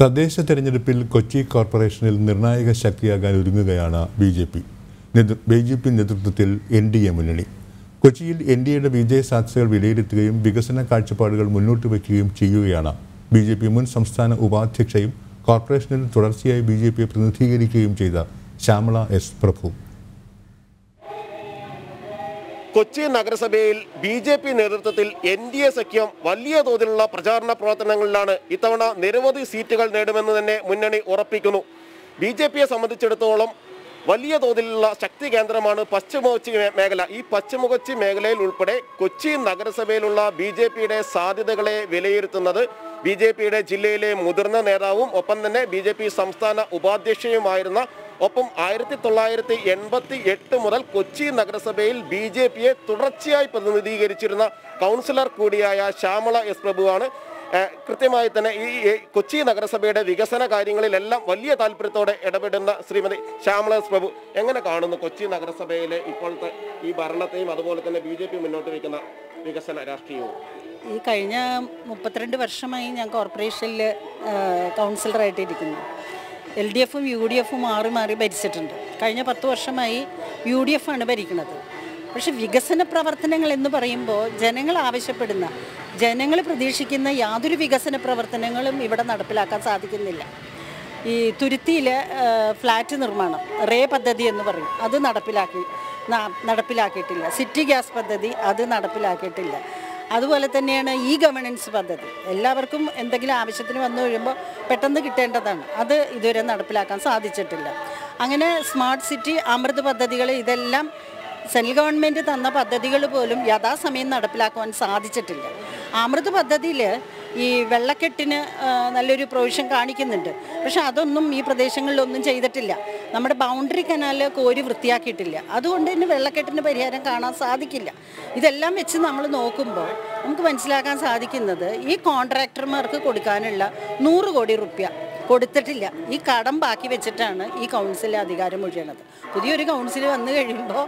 തദ്ദേശ തെരഞ്ഞെടുപ്പിൽ കൊച്ചി കോർപ്പറേഷനിൽ നിർണായക ശക്തിയാകാൻ ഒരുങ്ങുകയാണ് ബി.ജെ.പി. നേതൃത്വത്തിൽ എൻ.ഡി.എ മുന്നണി. കൊച്ചിയിൽ എൻ.ഡി.എയുടെ വിജയസാധ്യതകൾ വിലയിരുത്തുകയും വികസന കാഴ്ചപ്പാടുകൾ മുന്നോട്ട് വയ്ക്കുകയും ചെയ്യുകയാണ് ബി.ജെ.പി. മുൻ സംസ്ഥാന ഉപാധ്യക്ഷയും കോർപ്പറേഷനിൽ തുടർച്ചയായി ബി.ജെ.പിയെ പ്രതിനിധീകരിക്കുകയും ചെയ്ത ശ്യാമള എസ്. പ്രഭു. കൊച്ചി നഗരസഭയിൽ ബി.ജെ.പി. നേതൃത്വത്തിൽ എൻ.ഡി.എ സഖ്യം വലിയ തോതിലുള്ള പ്രചാരണ പ്രവർത്തനങ്ങളിലാണ്. ഇത്തവണ നിരവധി സീറ്റുകൾ നേടുമെന്ന് തന്നെ മുന്നണി ഉറപ്പിക്കുന്നു. ബി.ജെ.പിയെ സംബന്ധിച്ചിടത്തോളം വലിയ തോതിലുള്ള ശക്തി കേന്ദ്രമാണ് പശ്ചിമകൊച്ചി മേഖല. ഈ പശ്ചിമകൊച്ചി മേഖലയിൽ ഉൾപ്പെടെ കൊച്ചി നഗരസഭയിലുള്ള ബി.ജെ.പിയുടെ സാധ്യതകളെ വിലയിരുത്തുന്നത് ബി.ജെ.പിയുടെ ജില്ലയിലെ മുതിർന്ന നേതാവും ഒപ്പം തന്നെ ബി.ജെ.പി. സംസ്ഥാന ഉപാധ്യക്ഷയുമായിരുന്ന ഒപ്പം 1988 മുതൽ കൊച്ചി നഗരസഭയിൽ ബി.ജെ.പിയെ തുടർച്ചയായി പ്രതിനിധീകരിച്ചിരുന്ന കൗൺസിലർ കൂടിയായ ശ്യാമള എസ്. പ്രഭുവാണ്. കൃത്യമായി തന്നെ ഈ കൊച്ചി നഗരസഭയുടെ വികസന കാര്യങ്ങളിലെല്ലാം വലിയ താല്പര്യത്തോടെ ഇടപെടുന്ന ശ്രീമതി ശ്യാമള എസ്. പ്രഭു എങ്ങനെ കാണുന്നു കൊച്ചി നഗരസഭയിലെ ഇപ്പോഴത്തെ ഈ ഭരണത്തെയും അതുപോലെ തന്നെ ബി.ജെ.പി. മുന്നോട്ട് വയ്ക്കുന്ന വികസന രാഷ്ട്രീയവും? ഈ കഴിഞ്ഞ 32 വർഷമായി ഞാൻ കോർപ്പറേഷനിൽ കൗൺസിലറായിട്ടിരിക്കുന്നു. LDFും UDFും മാറി മാറി ഭരിച്ചിട്ടുണ്ട്. കഴിഞ്ഞ 10 വർഷമായി UDF ആണ് ഭരിക്കുന്നത്. പക്ഷെ വികസന പ്രവർത്തനങ്ങൾ എന്ന് പറയുമ്പോൾ ജനങ്ങൾ ആവശ്യപ്പെടുന്ന, ജനങ്ങൾ പ്രതീക്ഷിക്കുന്ന യാതൊരു വികസന പ്രവർത്തനങ്ങളും ഇവിടെ നടപ്പിലാക്കാൻ സാധിക്കുന്നില്ല. ഈ തുരുത്തിയിലെ ഫ്ലാറ്റ് നിർമ്മാണം, റേ പദ്ധതി എന്ന് പറയും, അത് നടപ്പിലാക്കിയിട്ടില്ല. സിറ്റി ഗ്യാസ് പദ്ധതി അത് നടപ്പിലാക്കിയിട്ടില്ല. അതുപോലെ തന്നെയാണ് ഈ ഗവേണൻസ് പദ്ധതി. എല്ലാവർക്കും എന്തെങ്കിലും ആവശ്യത്തിന് വന്നു കഴിയുമ്പോൾ പെട്ടെന്ന് കിട്ടേണ്ടതാണ്, അത് ഇതുവരെ നടപ്പിലാക്കാൻ സാധിച്ചിട്ടില്ല. അങ്ങനെ സ്മാർട്ട് സിറ്റി, അമൃത് പദ്ധതികൾ, ഇതെല്ലാം സെൻട്രൽ ഗവൺമെൻറ് തന്ന പദ്ധതികൾ പോലും യഥാസമയം നടപ്പിലാക്കുവാൻ സാധിച്ചിട്ടില്ല. അമൃത് പദ്ധതിയിൽ ഈ വെള്ളക്കെട്ടിന് നല്ലൊരു പ്രൊവിഷൻ കാണിക്കുന്നുണ്ട്. പക്ഷെ അതൊന്നും ഈ പ്രദേശങ്ങളിലൊന്നും ചെയ്തിട്ടില്ല. നമ്മുടെ ബൗണ്ടറി കനാൽ കോരി വൃത്തിയാക്കിയിട്ടില്ല. അതുകൊണ്ട് തന്നെ വെള്ളക്കെട്ടിന് പരിഹാരം കാണാൻ സാധിക്കില്ല. ഇതെല്ലാം വെച്ച് നമ്മൾ നോക്കുമ്പോൾ നമുക്ക് മനസ്സിലാക്കാൻ സാധിക്കുന്നത് ഈ കോൺട്രാക്ടർമാർക്ക് കൊടുക്കാനുള്ള 100 കോടി രൂപ കൊടുത്തിട്ടില്ല. ഈ കടം ബാക്കി വെച്ചിട്ടാണ് ഈ കൗൺസിൽ അധികാരം ഒഴിയണത്. പുതിയൊരു കൗൺസിൽ വന്നു കഴിയുമ്പോൾ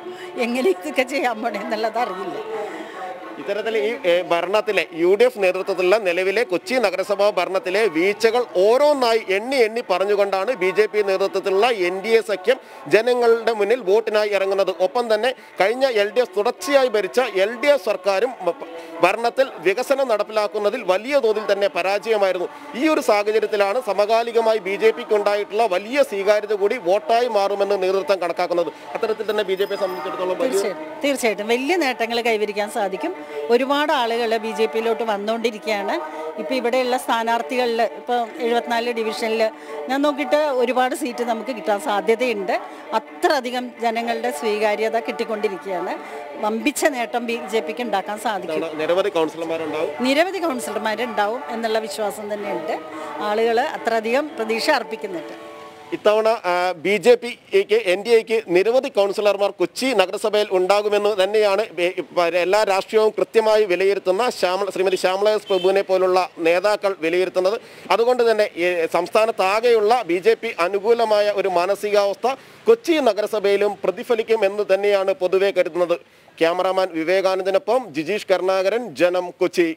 എങ്ങനെ ഇതൊക്കെ ചെയ്യാൻ പോണേ എന്നുള്ളത് അറിയില്ല. ഇത്തരത്തിൽ ഈ ഭരണത്തിലെ UDF നേതൃത്വത്തിലുള്ള നിലവിലെ കൊച്ചി നഗരസഭാ ഭരണത്തിലെ വീഴ്ചകൾ ഓരോന്നായി എണ്ണി പറഞ്ഞുകൊണ്ടാണ് ബി.ജെ.പി. നേതൃത്വത്തിലുള്ള NDA സഖ്യം ജനങ്ങളുടെ മുന്നിൽ വോട്ടിനായി ഇറങ്ങുന്നത്. ഒപ്പം തന്നെ കഴിഞ്ഞ LDF തുടർച്ചയായി ഭരിച്ച LDF സർക്കാരും ഭരണത്തിൽ വികസനം നടപ്പിലാക്കുന്നതിൽ വലിയ തോതിൽ തന്നെ പരാജയമായിരുന്നു. ഈ ഒരു സാഹചര്യത്തിലാണ് സമകാലികമായി ബി.ജെ.പിക്ക് ഉണ്ടായിട്ടുള്ള വലിയ സ്വീകാര്യത കൂടി വോട്ടായി മാറുമെന്ന് നേതൃത്വം കണക്കാക്കുന്നത്. അത്തരത്തിൽ തന്നെ ബി.ജെ.പിയെ സംബന്ധിച്ചിടത്തോളം തീർച്ചയായിട്ടും വലിയ നേട്ടങ്ങൾ കൈവരിക്കാൻ സാധിക്കും. ഒരുപാട് ആളുകൾ ബി.ജെ.പിയിലോട്ട് വന്നുകൊണ്ടിരിക്കുകയാണ്. ഇപ്പോൾ ഇവിടെയുള്ള സ്ഥാനാർത്ഥികളിൽ ഇപ്പോൾ 74 ഡിവിഷനിൽ ഞാൻ നോക്കിയിട്ട് ഒരുപാട് സീറ്റ് നമുക്ക് കിട്ടാൻ സാധ്യതയുണ്ട്. അത്രയധികം ജനങ്ങളുടെ സ്വീകാര്യത കിട്ടിക്കൊണ്ടിരിക്കുകയാണ്. വമ്പിച്ച നേട്ടം ബി.ജെ.പിക്ക് ഉണ്ടാക്കാൻ സാധിക്കും. നിരവധി കൗൺസിലർമാരുണ്ടാവും എന്നുള്ള വിശ്വാസം തന്നെയുണ്ട്. ആളുകൾ അത്രയധികം പ്രതീക്ഷ അർപ്പിക്കുന്നുണ്ട്. ഇത്തവണ ബി.ജെ.പിക്ക് NDAക്ക് നിരവധി കൗൺസിലർമാർ കൊച്ചി നഗരസഭയിൽ ഉണ്ടാകുമെന്ന് തന്നെയാണ് എല്ലാ രാഷ്ട്രീയവും കൃത്യമായി വിലയിരുത്തുന്ന ശ്രീമതി ശ്യാമള എസ്. പ്രഭുവിനെ പോലുള്ള നേതാക്കൾ വിലയിരുത്തുന്നത്. അതുകൊണ്ട് തന്നെ സംസ്ഥാനത്താകെയുള്ള ബി.ജെ.പി. അനുകൂലമായ ഒരു മാനസികാവസ്ഥ കൊച്ചി നഗരസഭയിലും പ്രതിഫലിക്കും എന്ന് തന്നെയാണ് പൊതുവെ കരുതുന്നത്. ക്യാമറാമാൻ വിവേകാനന്ദനൊപ്പം ജിജീഷ് കരുണാകരൻ, ജനം, കൊച്ചി.